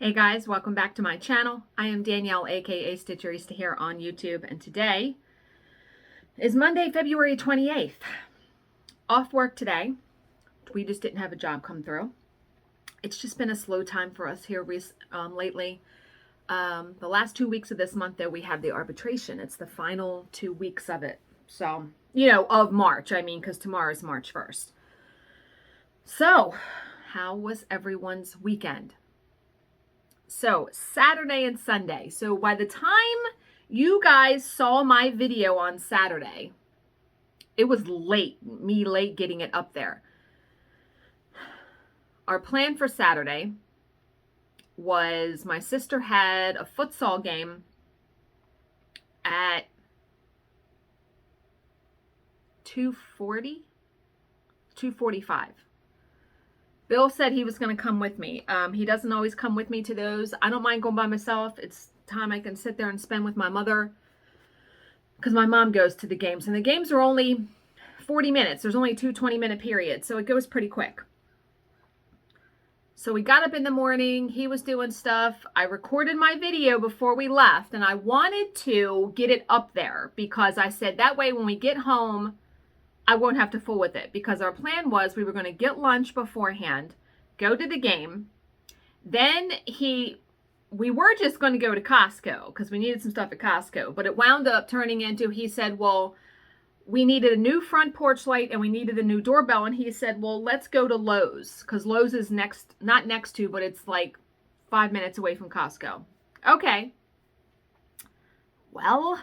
Hey guys, welcome back to my channel. I am Danielle, aka Stitcherista here on YouTube, and today is Monday, February 28th. Off work today. We just didn't have a job come through. It's just been a slow time for us here lately. The last 2 weeks of this month, though, we have the arbitration. It's the final 2 weeks of it. So, of March, because tomorrow is March 1st. So, how was everyone's weekend? So Saturday and Sunday. So by the time you guys saw my video on Saturday, it was late getting it up there. Our plan for Saturday was my sister had a futsal game at 2:45. Bill said he was going to come with me. He doesn't always come with me to those. I don't mind going by myself. It's time I can sit there and spend with my mother because my mom goes to the games. And the games are only 40 minutes. There's only 2 20-minute periods, so it goes pretty quick. So we got up in the morning. He was doing stuff. I recorded my video before we left, and I wanted to get it up there because I said that way when we get home, I won't have to fool with it, because our plan was we were going to get lunch beforehand, go to the game. Then we were just going to go to Costco because we needed some stuff at Costco, but it wound up turning into, he said, well, we needed a new front porch light and we needed a new doorbell. And he said, well, let's go to Lowe's because Lowe's is not next to, but it's like 5 minutes away from Costco. Okay. Well,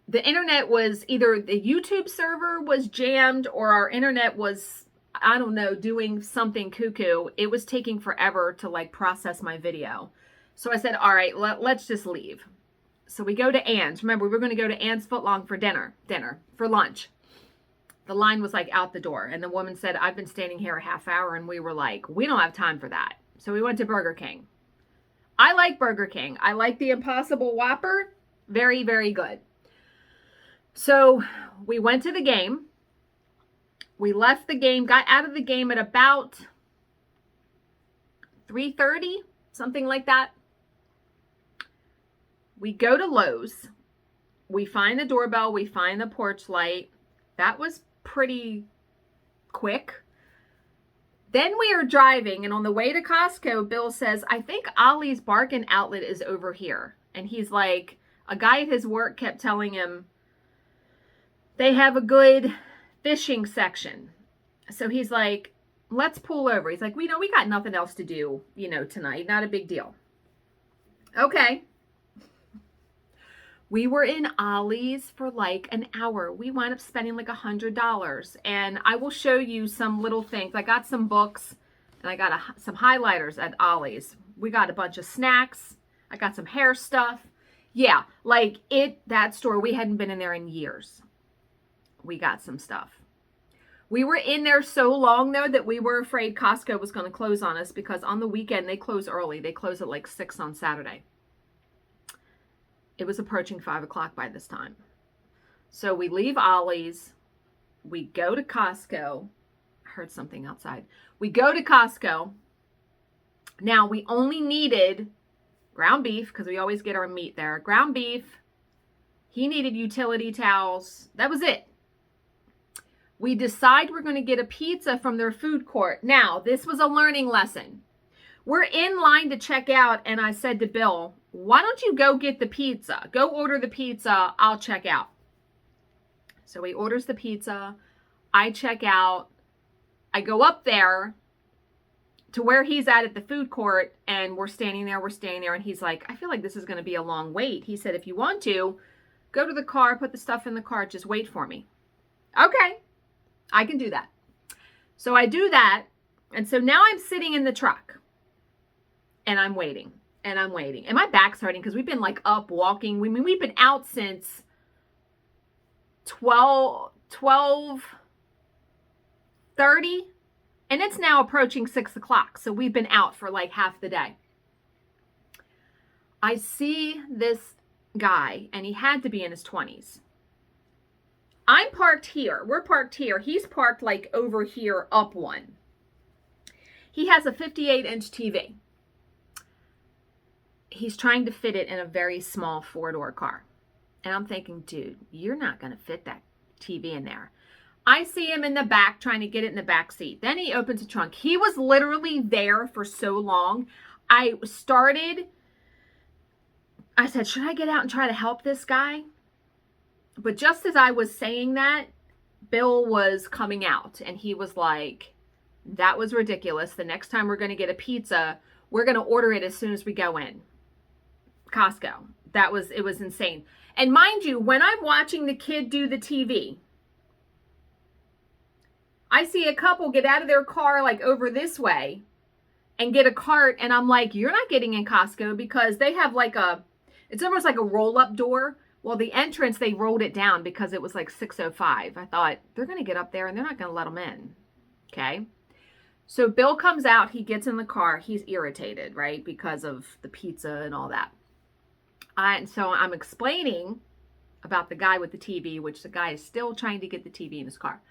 the internet was either the YouTube server was jammed or our internet was, I don't know, doing something cuckoo. It was taking forever to process my video. So I said, all right, let's just leave. So we go to Ann's. Remember, we were going to go to Ann's Footlong for for lunch. The line was out the door. And the woman said, I've been standing here a half hour. And we were like, we don't have time for that. So we went to Burger King. I like Burger King. I like the Impossible Whopper. Very, very good. So we went to the game. We left the game, got out of the game at about 3:30, something like that. We go to Lowe's. We find the doorbell. We find the porch light. That was pretty quick. Then we are driving, and on the way to Costco, Bill says, I think Ollie's Bargain Outlet is over here. And he's like, a guy at his work kept telling him, they have a good fishing section. So he's like, let's pull over. He's like, we got nothing else to do, tonight. Not a big deal. Okay. We were in Ollie's for an hour. We wound up spending $100. And I will show you some little things. I got some books and I got some highlighters at Ollie's. We got a bunch of snacks. I got some hair stuff. Yeah, that store, we hadn't been in there in years. We got some stuff. We were in there so long, though, that we were afraid Costco was going to close on us because on the weekend, they close early. They close at 6 on Saturday. It was approaching 5 o'clock by this time. So we leave Ollie's. We go to Costco. I heard something outside. We go to Costco. Now, we only needed ground beef because we always get our meat there. Ground beef. He needed utility towels. That was it. We decide we're going to get a pizza from their food court. Now, this was a learning lesson. We're in line to check out, and I said to Bill, why don't you go get the pizza? Go order the pizza. I'll check out. So he orders the pizza. I check out. I go up there to where he's at the food court, and we're standing there. And he's like, I feel like this is going to be a long wait. He said, if you want to, go to the car, put the stuff in the car, just wait for me. Okay. I can do that. So I do that. And so now I'm sitting in the truck and I'm waiting and I'm waiting. And my back's hurting because we've been up walking. We've been out since 12:30 and it's now approaching 6 o'clock. So we've been out for half the day. I see this guy and he had to be in his 20s. I'm parked here. We're parked here. He's parked over here up one. He has a 58-inch TV. He's trying to fit it in a very small 4-door car. And I'm thinking, dude, you're not going to fit that TV in there. I see him in the back trying to get it in the back seat. Then he opens the trunk. He was literally there for so long. I said, should I get out and try to help this guy? But just as I was saying that, Bill was coming out and he was like, that was ridiculous. The next time we're going to get a pizza, we're going to order it as soon as we go in. Costco. It was insane. And mind you, when I'm watching the kid do the TV, I see a couple get out of their car like over this way and get a cart. And I'm like, you're not getting in Costco because they have like it's almost like a roll-up door. Well, the entrance, they rolled it down because it was like 6:05. I thought, they're going to get up there and they're not going to let them in. Okay. So Bill comes out. He gets in the car. He's irritated, right? Because of the pizza and all that. And so I'm explaining about the guy with the TV, which the guy is still trying to get the TV in his car.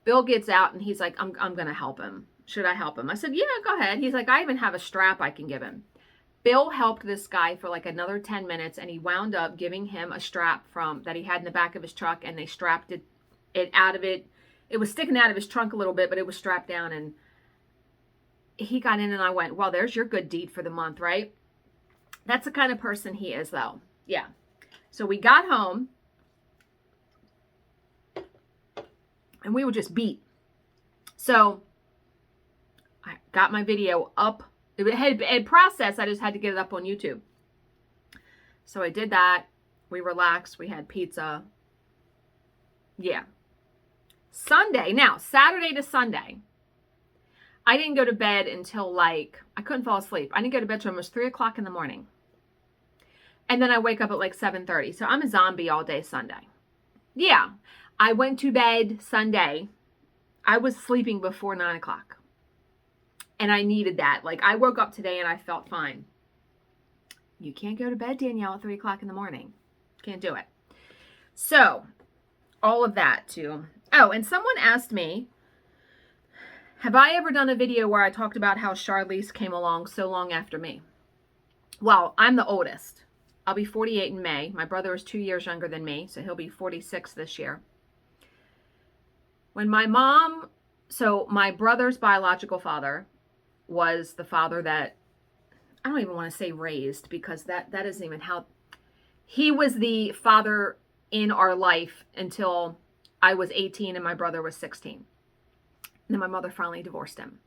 Bill gets out and he's like, I'm going to help him. Should I help him? I said, yeah, go ahead. He's like, I even have a strap I can give him. Bill helped this guy for like another 10 minutes and he wound up giving him a strap that he had in the back of his truck, and they strapped it out of it. It was sticking out of his trunk a little bit, but it was strapped down, and he got in and I went, well, there's your good deed for the month, right? That's the kind of person he is though. Yeah. So we got home and we were just beat. So I got my video up. It had processed. I just had to get it up on YouTube. So I did that. We relaxed. We had pizza. Yeah. Saturday to Sunday, I didn't go to bed until I couldn't fall asleep. I didn't go to bed until almost 3 o'clock in the morning. And then I wake up at like 7:30. So I'm a zombie all day Sunday. Yeah. I went to bed Sunday. I was sleeping before 9 o'clock. And I needed that. I woke up today and I felt fine. You can't go to bed, Danielle, at 3 o'clock in the morning. Can't do it. So, all of that too. Oh, and someone asked me, have I ever done a video where I talked about how Charlize came along so long after me? Well, I'm the oldest. I'll be 48 in May. My brother is 2 years younger than me, so he'll be 46 this year. When my brother's biological father was the father that, I don't even want to say raised, because that isn't even how, he was the father in our life until I was 18 and my brother was 16. And then my mother finally divorced him.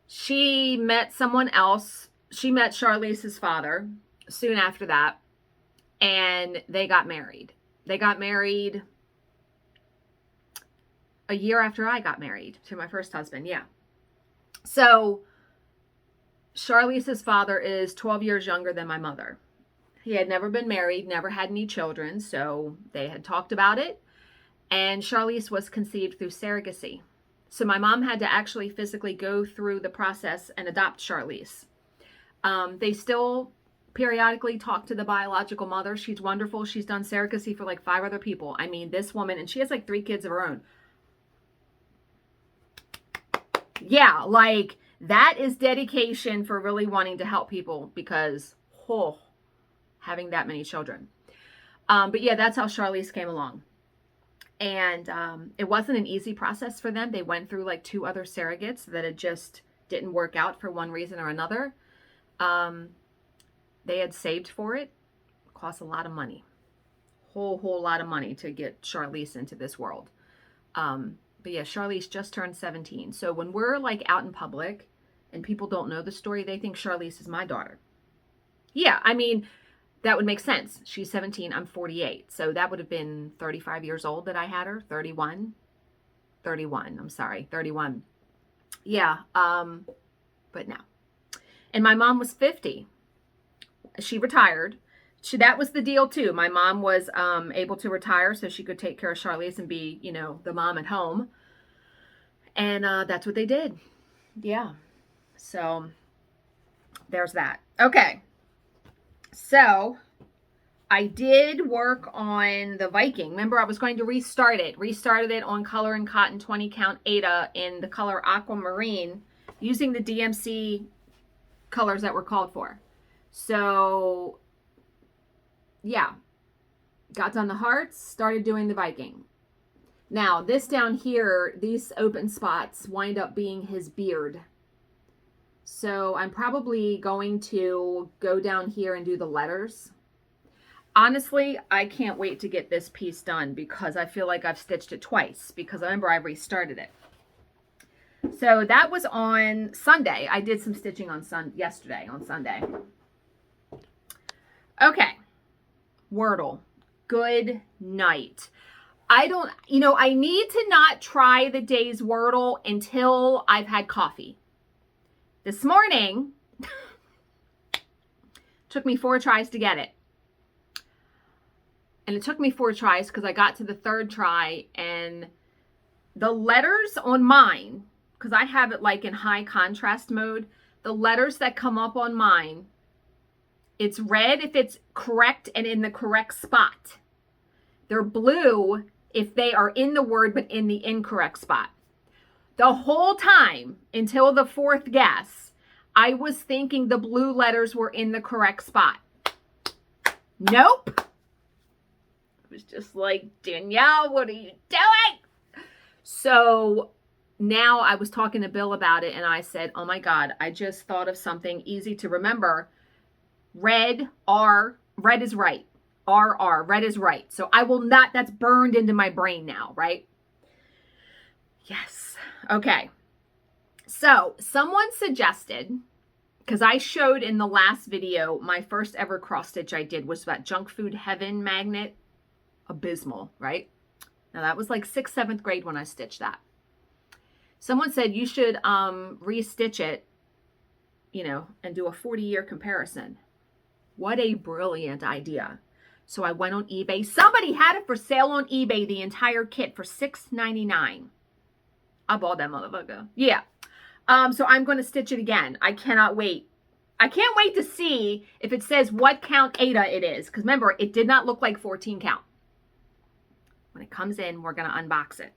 She met someone else. She met Charlize's father soon after that, and they got married. They got married a year after I got married to my first husband. Yeah. So Charlize's father is 12 years younger than my mother. He had never been married, never had any children, so they had talked about it. And Charlize was conceived through surrogacy. So my mom had to actually physically go through the process and adopt Charlize. They still periodically talk to the biological mother. She's wonderful. She's done surrogacy for 5 other people. I mean, this woman, and she has 3 kids of her own. Yeah, that is dedication for really wanting to help people, because, having that many children. But yeah, that's how Charlize came along. And it wasn't an easy process for them. They went through 2 other surrogates that it just didn't work out for one reason or another. They had saved for it. It cost a lot of money. Whole lot of money to get Charlize into this world. But yeah, Charlize just turned 17. So when we're out in public and people don't know the story, they think Charlize is my daughter. Yeah, I mean, that would make sense. She's 17, I'm 48. So that would have been 35 years old that I had her. 31. I'm sorry, 31. Yeah, but no. And my mom was 50. She retired. That was the deal too. My mom was able to retire so she could take care of Charlize and be, the mom at home. And that's what they did. Yeah. So there's that. Okay. So I did work on the Viking. Remember, I was going to restart it. Restarted it on Color and Cotton 20 count Aida in the color Aquamarine using the DMC colors that were called for. So, yeah. Got done the hearts, started doing the Viking. Now, this down here, these open spots wind up being his beard. So I'm probably going to go down here and do the letters. Honestly, I can't wait to get this piece done because I feel like I've stitched it twice because remember I restarted it. So that was on Sunday. I did some stitching on yesterday on Sunday. Okay. Wordle. Good night. I need to not try the day's Wordle until I've had coffee. This morning, took me 4 tries to get it. And it took me 4 tries because I got to the 3rd try and the letters on mine, because I have it like in high contrast mode, the letters that come up on mine, it's red if it's correct and in the correct spot. They're blue if they are in the word but in the incorrect spot. The whole time until the 4th guess, I was thinking the blue letters were in the correct spot. Nope. I was just like, Danielle, what are you doing? So now I was talking to Bill about it and I said, oh my God, I just thought of something easy to remember. Red, R, red is right. R, red is right. So I will not, that's burned into my brain now, right? Yes. Okay. So someone suggested, because I showed in the last video, my first ever cross stitch I did was that Junk Food Heaven magnet. Abysmal, right? Now that was like 6th, 7th grade when I stitched that. Someone said you should restitch it, and do a 40-year comparison. What a brilliant idea. So I went on eBay. Somebody had it for sale on eBay, the entire kit for $6.99. I bought that motherfucker. Yeah. So I'm going to stitch it again. I cannot wait. I can't wait to see if it says what count Aida it is. Because remember, it did not look like 14 count. When it comes in, we're going to unbox it.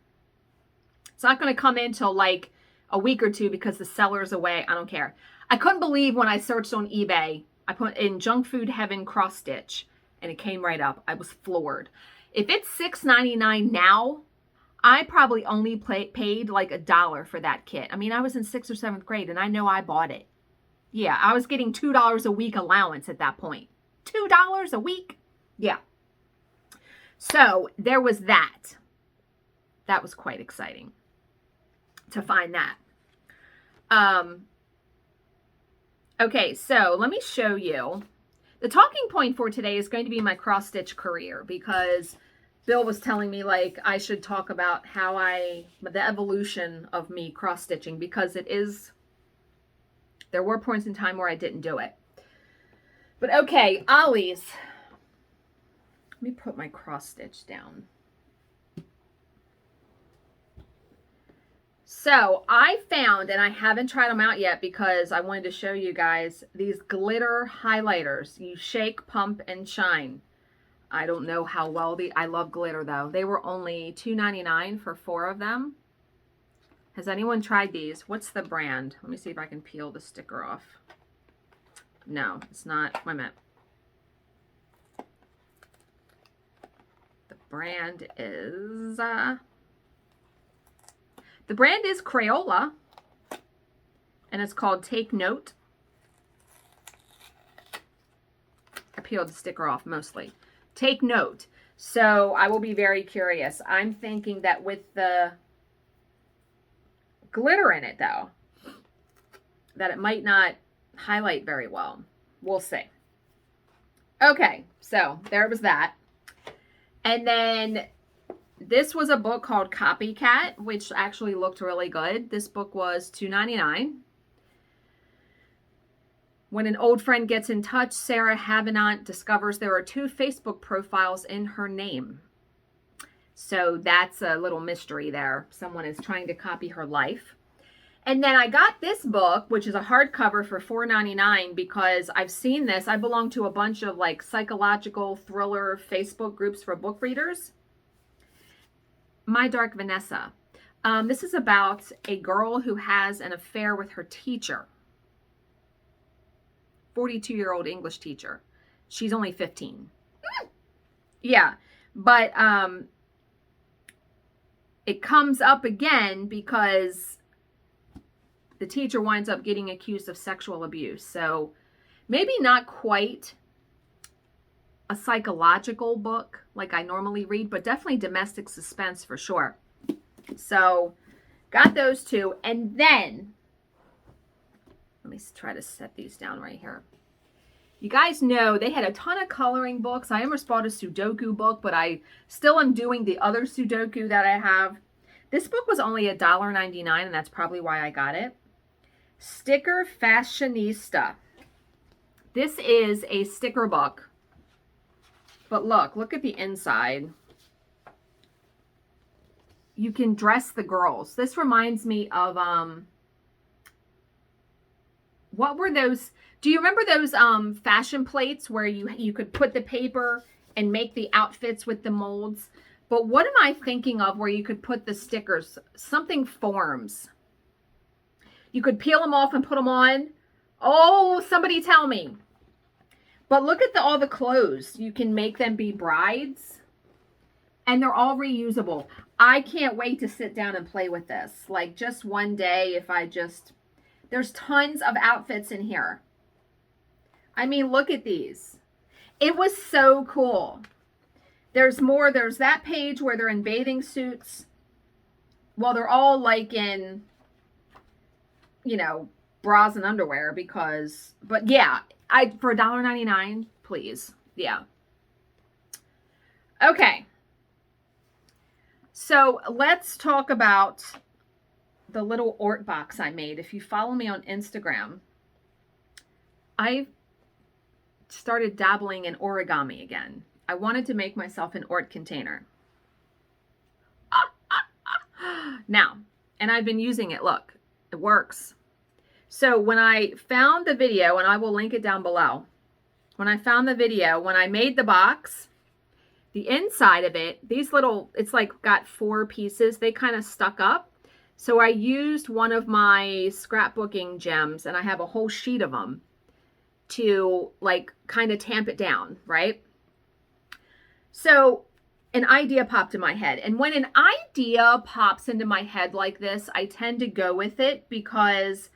It's not going to come in till like a week or 2 because the seller's away. I don't care. I couldn't believe when I searched on eBay, I put in Junk Food Heaven cross stitch and it came right up. I was floored. If it's $6.99 now, I probably only paid like $1 for that kit. I mean, I was in 6th or 7th grade and I know I bought it. Yeah, I was getting $2 a week allowance at that point. $2 a week? Yeah. So there was that. That was quite exciting to find that. Okay, so let me show you. The talking point for today is going to be my cross stitch career because Bill was telling me like I should talk about how the evolution of me cross stitching because there were points in time where I didn't do it. But okay, Ollie's. Let me put my cross stitch down. So I found, and I haven't tried them out yet because I wanted to show you guys, these glitter highlighters. You shake, pump, and shine. I don't know how well I love glitter though. They were only $2.99 for 4 of them. Has anyone tried these? What's the brand? Let me see if I can peel the sticker off. No, it's not. Wait a minute. The brand is Crayola, and it's called Take Note. I peeled the sticker off mostly. Take Note. So I will be very curious. I'm thinking that with the glitter in it, though, that it might not highlight very well. We'll see. Okay, so there was that. And then this was a book called Copycat, which actually looked really good. This book was $2.99. When an old friend gets in touch, Sarah Havenant discovers there are 2 Facebook profiles in her name. So that's a little mystery there. Someone is trying to copy her life. And then I got this book, which is a hardcover for $4.99 because I've seen this. I belong to a bunch of like psychological thriller Facebook groups for book readers. My Dark Vanessa. This is about a girl who has an affair with her teacher. 42-year-old English teacher. She's only 15. Yeah, but it comes up again because the teacher winds up getting accused of sexual abuse. So maybe not quite a psychological book like I normally read, but definitely domestic suspense for sure. So got those two. And then, let me try to set these down right here. You guys know they had a ton of coloring books. I almost bought a Sudoku book, but I still am doing the other Sudoku that I have. This book was only $1.99, and that's probably why I got it. Sticker Fashionista. This is a sticker book. But look at the inside. You can dress the girls. This reminds me of, what were those? Do you remember those fashion plates where you could put the paper and make the outfits with the molds? But what am I thinking of where you could put the stickers? Something Forms. You could peel them off and put them on. Oh, somebody tell me. But look at all the clothes. You can make them be brides. And they're all reusable. I can't wait to sit down and play with this. Like just one day if I just... There's tons of outfits in here. I mean, look at these. It was so cool. There's more. There's that page where they're in bathing suits. Well, they're all like in, you know, bras and underwear because, but yeah, for $1.99, please. Yeah. Okay. So let's talk about the little Ort box I made. If you follow me on Instagram, I started dabbling in origami again. I wanted to make myself an Ort container. Now, and I've been using it. Look, it works. So when I found the video, and I will link it down below, when I found the video, when I made the box, the inside of it, these little, it's like got 4 pieces. They kind of stuck up. So I used one of my scrapbooking gems, and I have a whole sheet of them to like kind of tamp it down, right? So an idea popped in my head. And when an idea pops into my head like this, I tend to go with it because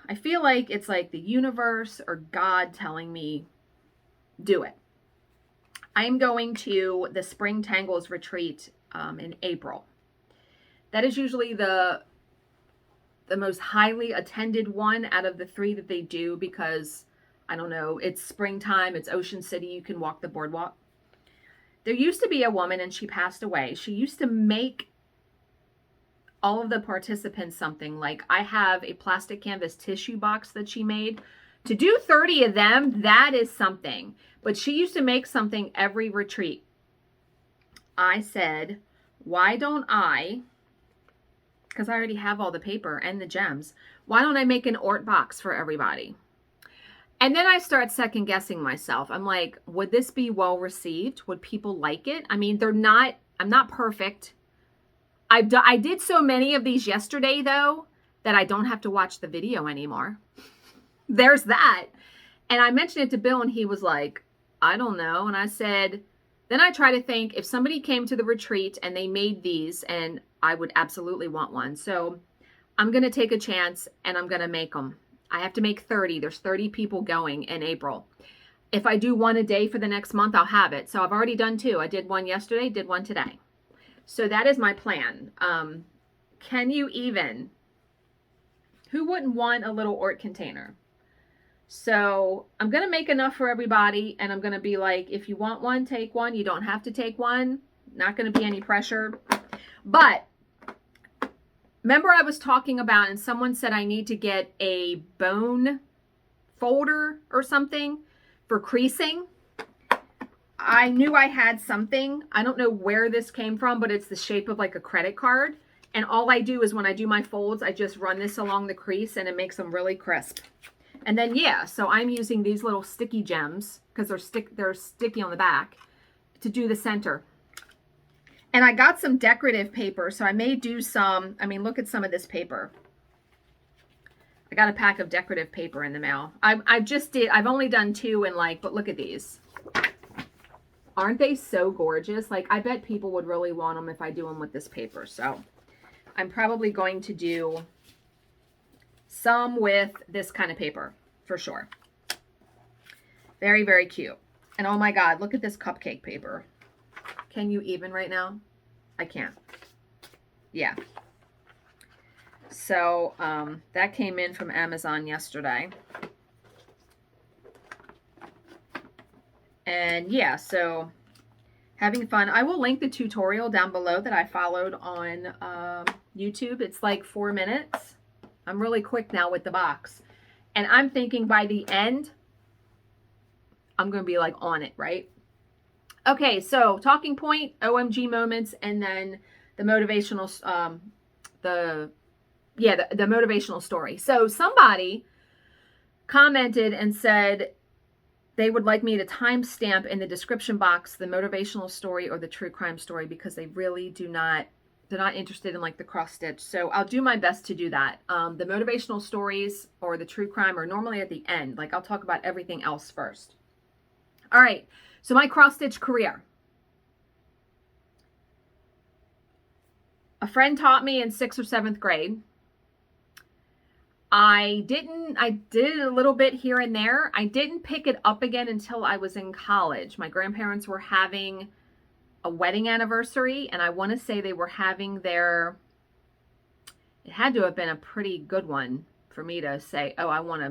I feel like it's like the universe or God telling me, do it. I am going to the Spring Tangles retreat in April. That is usually the most highly attended one out of the 3 that they do because, I don't know, it's springtime, it's Ocean City, you can walk the boardwalk. There used to be a woman, and she passed away. She used to make all of the participants something. Like, I have a plastic canvas tissue box that she made. To do 30 of them, that is something. But she used to make something every retreat. I said, why don't I, because I already have all the paper and the gems, why don't I make an Ort box for everybody? And then I start second guessing myself. I'm like, would this be well received? Would people like it? I mean, I'm not perfect. I did so many of these yesterday though, that I don't have to watch the video anymore. There's that. And I mentioned it to Bill and he was like, I don't know. And I said, then I try to think if somebody came to the retreat and they made these, and I would absolutely want one. So I'm going to take a chance and I'm going to make them. I have to make 30. There's 30 people going in April. If I do one a day for the next month, I'll have it. So I've already done 2. I did one yesterday, did one today. So that is my plan. Can you even, who wouldn't want a little Ort container? So I'm going to make enough for everybody. And I'm going to be like, if you want one, take one. You don't have to take one. Not going to be any pressure. But remember I was talking about, and someone said I need to get a bone folder or something for creasing. I knew I had something. I don't know where this came from, but it's the shape of like a credit card. And all I do is when I do my folds, I just run this along the crease and it makes them really crisp. And then, yeah, so I'm using these little sticky gems because they're sticky on the back to do the center. And I got some decorative paper, so I may do some, I mean, look at some of this paper. I got a pack of decorative paper in the mail. I've only done 2 and like, but look at these. Aren't they so gorgeous? Like, I bet people would really want them if I do them with this paper. So I'm probably going to do some with this kind of paper for sure. Very, very cute. And oh my God, look at this cupcake paper. Can you even right now? I can't. Yeah. So that came in from Amazon yesterday. And yeah, so having fun. I will link the tutorial down below that I followed on YouTube. It's like 4 minutes. I'm really quick now with the box. And I'm thinking by the end, I'm going to be like on it, right? Okay, so talking point, OMG moments, and then the motivational, the motivational story. So somebody commented and said they would like me to timestamp in the description box the motivational story or the true crime story because they really they're not interested in like the cross stitch. So I'll do my best to do that. The motivational stories or the true crime are normally at the end. Like I'll talk about everything else first. All right. So my cross stitch career. A friend taught me in 6th or 7th grade. I did a little bit here and there. I didn't pick it up again until I was in college. My grandparents were having a wedding anniversary, and I want to say they were having it had to have been a pretty good one for me to say, oh, I want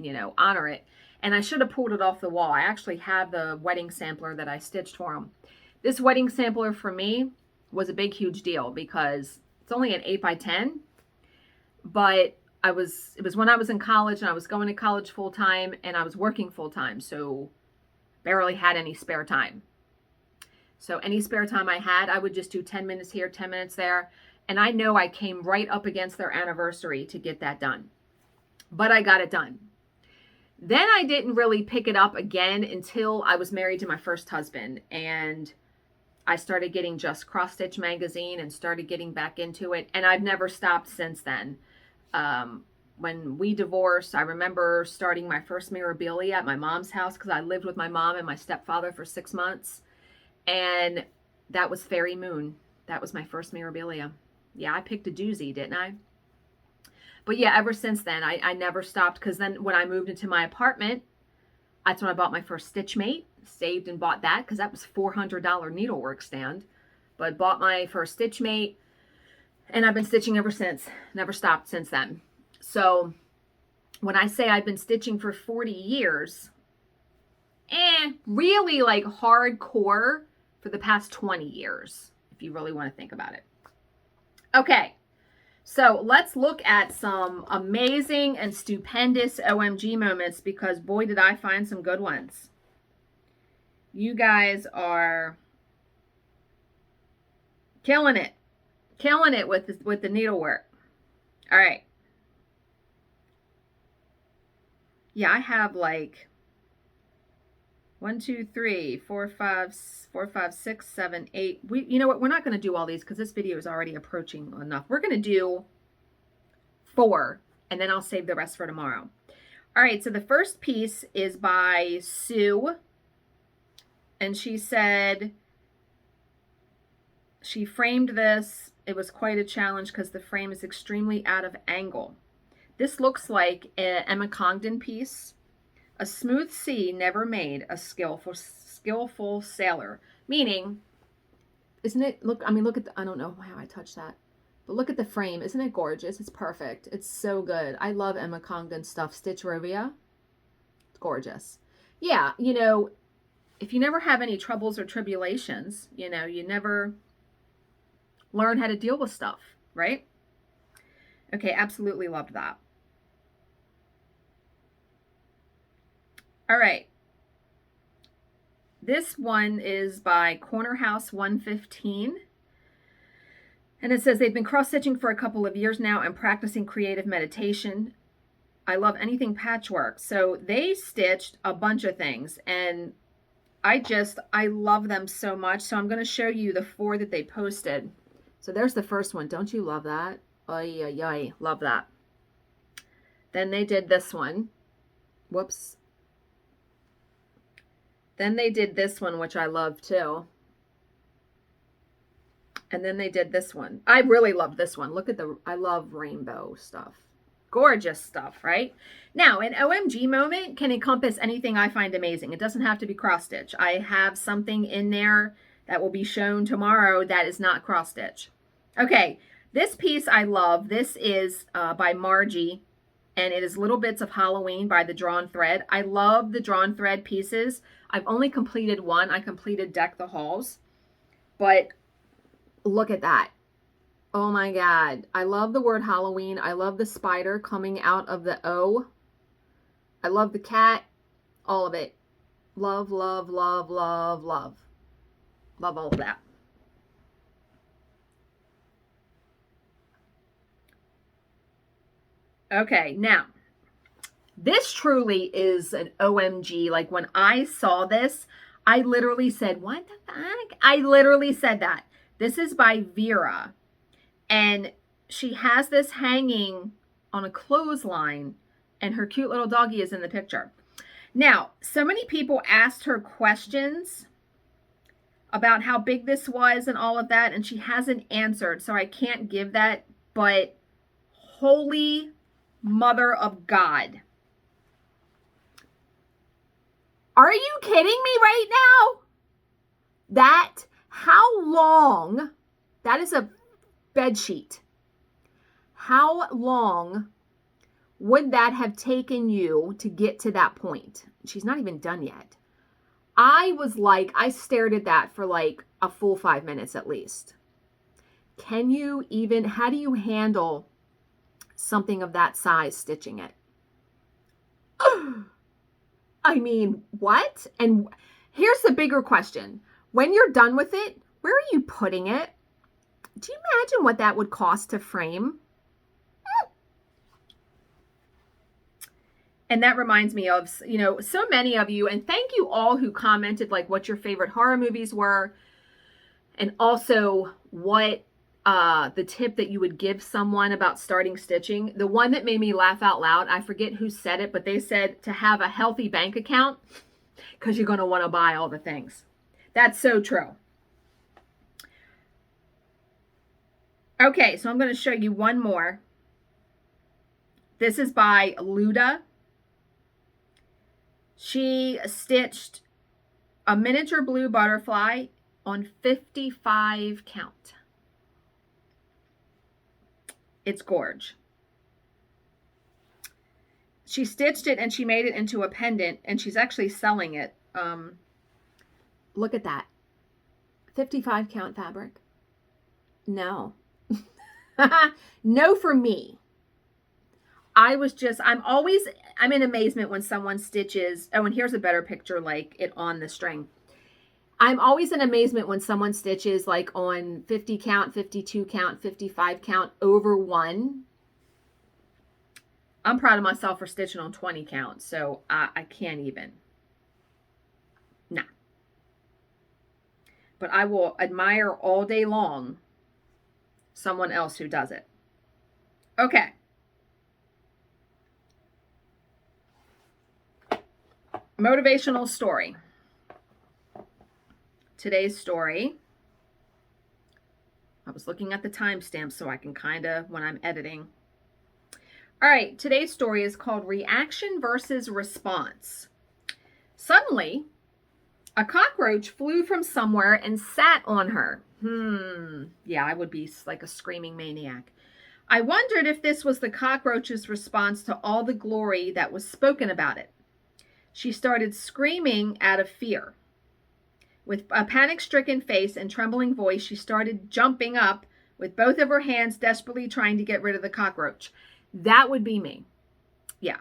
to, honor it. And I should have pulled it off the wall. I actually have the wedding sampler that I stitched for them. This wedding sampler for me was a big, huge deal because it's only an 8x10, but it was when I was in college and I was going to college full time and I was working full time. So barely had any spare time. So any spare time I had, I would just do 10 minutes here, 10 minutes there. And I know I came right up against their anniversary to get that done, but I got it done. Then I didn't really pick it up again until I was married to my first husband. And I started getting Just Cross Stitch magazine and started getting back into it. And I've never stopped since then. When we divorced, I remember starting my first memorabilia at my mom's house because I lived with my mom and my stepfather for 6 months. And that was Fairy Moon. That was my first memorabilia. Yeah, I picked a doozy, didn't I? But yeah, ever since then, I never stopped because then when I moved into my apartment, that's when I bought my first Stitch Mate. Saved and bought that because that was $400 needlework stand. But bought my first Stitch Mate and I've been stitching ever since. Never stopped since then. So when I say I've been stitching for 40 years, really like hardcore for the past 20 years, if you really want to think about it. Okay. So let's look at some amazing and stupendous OMG moments because boy, did I find some good ones. You guys are killing it. Killing it with the needlework. All right. Yeah, I have like 1, 2, 3, 4, 5, 6, 7, 8. You know what? We're not going to do all these because this video is already approaching enough. We're going to do 4, and then I'll save the rest for tomorrow. All right, so the first piece is by Sue, and she said she framed this. It was quite a challenge because the frame is extremely out of angle. This looks like an Emma Congdon piece. A smooth sea never made a skillful sailor. Meaning, isn't it, look at the, I don't know how I touched that. But look at the frame. Isn't it gorgeous? It's perfect. It's so good. I love Emma Congdon stuff. Stitch Rovia. It's gorgeous. Yeah, if you never have any troubles or tribulations, you never learn how to deal with stuff, right? Okay, absolutely loved that. All right. This one is by Corner House 115. And it says they've been cross-stitching for a couple of years now and practicing creative meditation. I love anything patchwork. So they stitched a bunch of things, and I love them so much. So I'm going to show you the 4 that they posted. So there's the first one. Don't you love that? Ay, ay, ay. Love that. Then they did this one. Whoops. Then they did this one, which I love too. And then they did this one. I really love this one. Look at I love rainbow stuff. Gorgeous stuff, right? Now, an OMG moment can encompass anything I find amazing. It doesn't have to be cross stitch. I have something in there that will be shown tomorrow that is not cross stitch. Okay, this piece I love. This is by Margie, and it is Little Bits of Halloween by the Drawn Thread. I love the Drawn Thread pieces. I've only completed one. I completed Deck the Halls, but look at that. Oh my God. I love the word Halloween. I love the spider coming out of the O. I love the cat. All of it. Love, love, love, love, love. Love all of that. Okay, now, this truly is an OMG. Like when I saw this, I literally said, what the fuck? I literally said that. This is by Vera. And she has this hanging on a clothesline, and her cute little doggy is in the picture. Now, so many people asked her questions about how big this was and all of that, and she hasn't answered, so I can't give that, but holy mother of God. Are you kidding me right now? How long, that is a bed sheet. How long would that have taken you to get to that point? She's not even done yet. I stared at that for like a full 5 minutes at least. How do you handle something of that size stitching it? I mean, what? And here's the bigger question. When you're done with it, where are you putting it? Do you imagine what that would cost to frame? And that reminds me of, so many of you, and thank you all who commented like what your favorite horror movies were, and also what the tip that you would give someone about starting stitching. The one that made me laugh out loud, I forget who said it, but they said to have a healthy bank account because you're going to want to buy all the things. That's so true. Okay, so I'm going to show you one more. This is by Luda. She stitched a miniature blue butterfly on 55 count. It's gorge. She stitched it and she made it into a pendant, and she's actually selling it. Look at that. 55 count fabric. No. No for me. I'm in amazement when someone stitches. Oh, and here's a better picture, like it on the string. I'm always in amazement when someone stitches like on 50 count, 52 count, 55 count over one. I'm proud of myself for stitching on 20 count, so I can't even. Nah. But I will admire all day long someone else who does it. Okay. Motivational story. Today's story. I was looking at the timestamp so I can when I'm editing. All right, today's story is called Reaction versus Response. Suddenly, a cockroach flew from somewhere and sat on her. Yeah, I would be like a screaming maniac. I wondered if this was the cockroach's response to all the glory that was spoken about it. She started screaming out of fear. With a panic-stricken face and trembling voice, she started jumping up with both of her hands, desperately trying to get rid of the cockroach. That would be me. Yeah.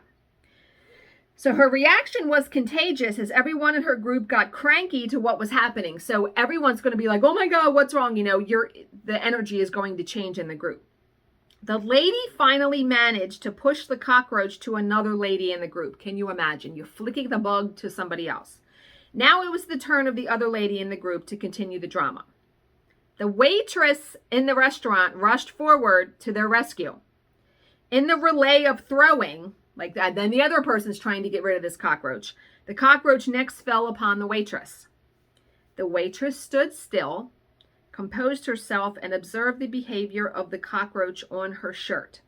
So her reaction was contagious as everyone in her group got cranky to what was happening. So everyone's going to be like, oh my God, what's wrong? You know, the energy is going to change in the group. The lady finally managed to push the cockroach to another lady in the group. Can you imagine? You're flicking the bug to somebody else. Now it was the turn of the other lady in the group to continue the drama. The waitress in the restaurant rushed forward to their rescue. In the relay of throwing, like that, then the other person's trying to get rid of this cockroach. The cockroach next fell upon the waitress. The waitress stood still, composed herself, and observed the behavior of the cockroach on her shirt.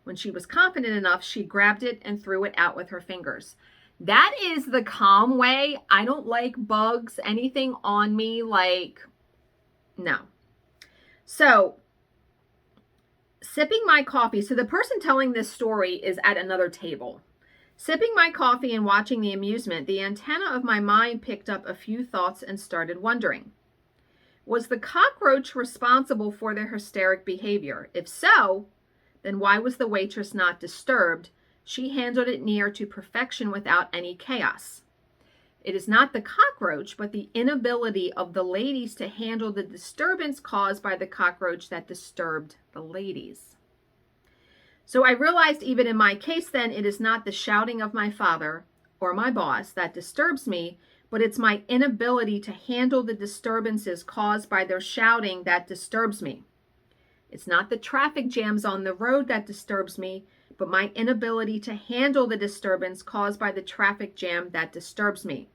When she was confident enough, she grabbed it and threw it out with her fingers. That is the calm way. I don't like bugs, anything on me, like, no. So, sipping my coffee. So the person telling this story is at another table. Sipping my coffee and watching the amusement, the antenna of my mind picked up a few thoughts and started wondering. Was the cockroach responsible for their hysteric behavior? If so, then why was the waitress not disturbed? She handled it near to perfection without any chaos. It is not the cockroach, but the inability of the ladies to handle the disturbance caused by the cockroach that disturbed the ladies. So I realized even in my case then, it is not the shouting of my father or my boss that disturbs me, but it's my inability to handle the disturbances caused by their shouting that disturbs me. It's not the traffic jams on the road that disturbs me, but my inability to handle the disturbance caused by the traffic jam that disturbs me.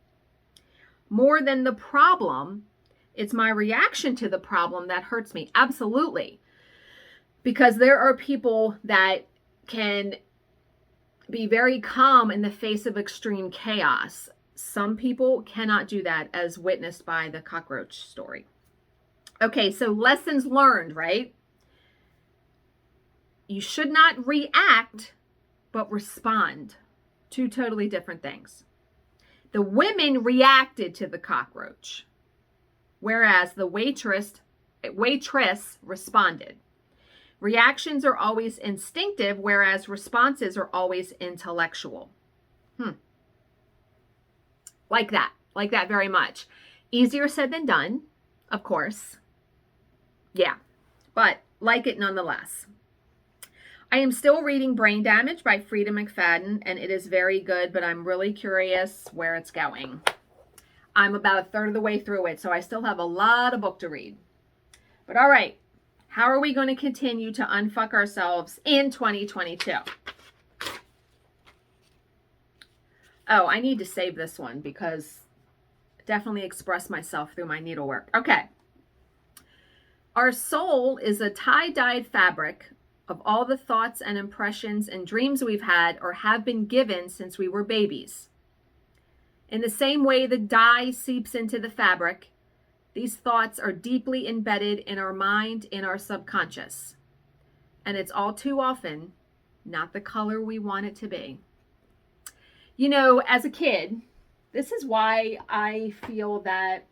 More than the problem, it's my reaction to the problem that hurts me. Absolutely. Because there are people that can be very calm in the face of extreme chaos. Some people cannot do that, as witnessed by the cockroach story. Okay, so lessons learned, right? You should not react, but respond. Two totally different things. The women reacted to the cockroach, whereas the waitress responded. Reactions are always instinctive, whereas responses are always intellectual. Like that very much. Easier said than done, of course. Yeah, but like it nonetheless. I am still reading Brain Damage by Frida McFadden, and it is very good, but I'm really curious where it's going. I'm about a third of the way through it, so I still have a lot of book to read. But all right, how are we going to continue to unfuck ourselves in 2022? Oh, I need to save this one because I definitely express myself through my needlework. Okay. Our soul is a tie-dyed fabric of all the thoughts and impressions and dreams we've had or have been given since we were babies. In the same way the dye seeps into the fabric, these thoughts are deeply embedded in our mind, in our subconscious. And it's all too often not the color we want it to be. You know, as a kid, this is why I feel that,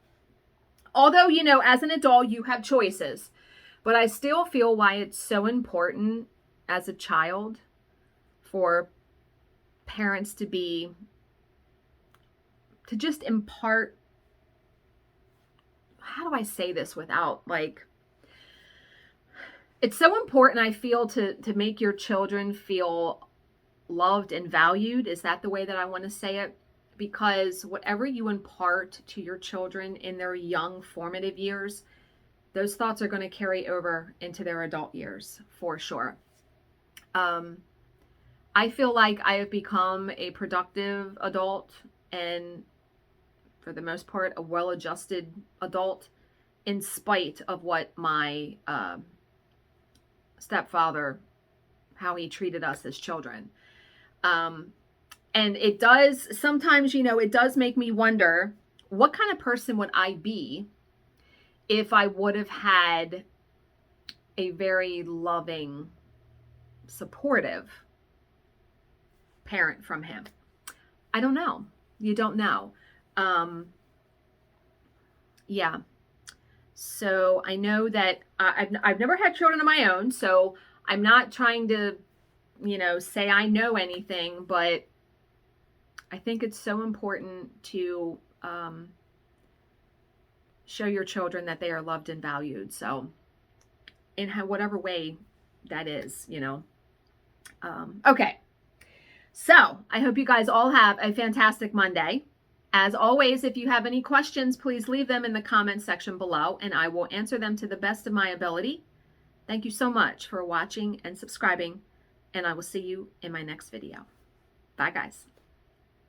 although, you know, as an adult, you have choices, but I still feel why it's so important as a child for parents to just impart, how do I say this without, like, it's so important, I feel, to make your children feel loved and valued. Is that the way that I want to say it? Because whatever you impart to your children in their young formative years, those thoughts are going to carry over into their adult years for sure. I feel like I have become a productive adult and, for the most part, a well-adjusted adult in spite of what my stepfather, how he treated us as children. And it does, sometimes, you know, it does make me wonder, what kind of person would I be if I would have had a very loving, supportive parent from him? I don't know. You don't know. Yeah. So I know that I've never had children of my own, so I'm not trying to, you know, say I know anything, but I think it's so important to show your children that they are loved and valued. So in whatever way that is, you know. Okay. So I hope you guys all have a fantastic Monday. As always, if you have any questions, please leave them in the comments section below, and I will answer them to the best of my ability. Thank you so much for watching and subscribing, and I will see you in my next video. Bye, guys.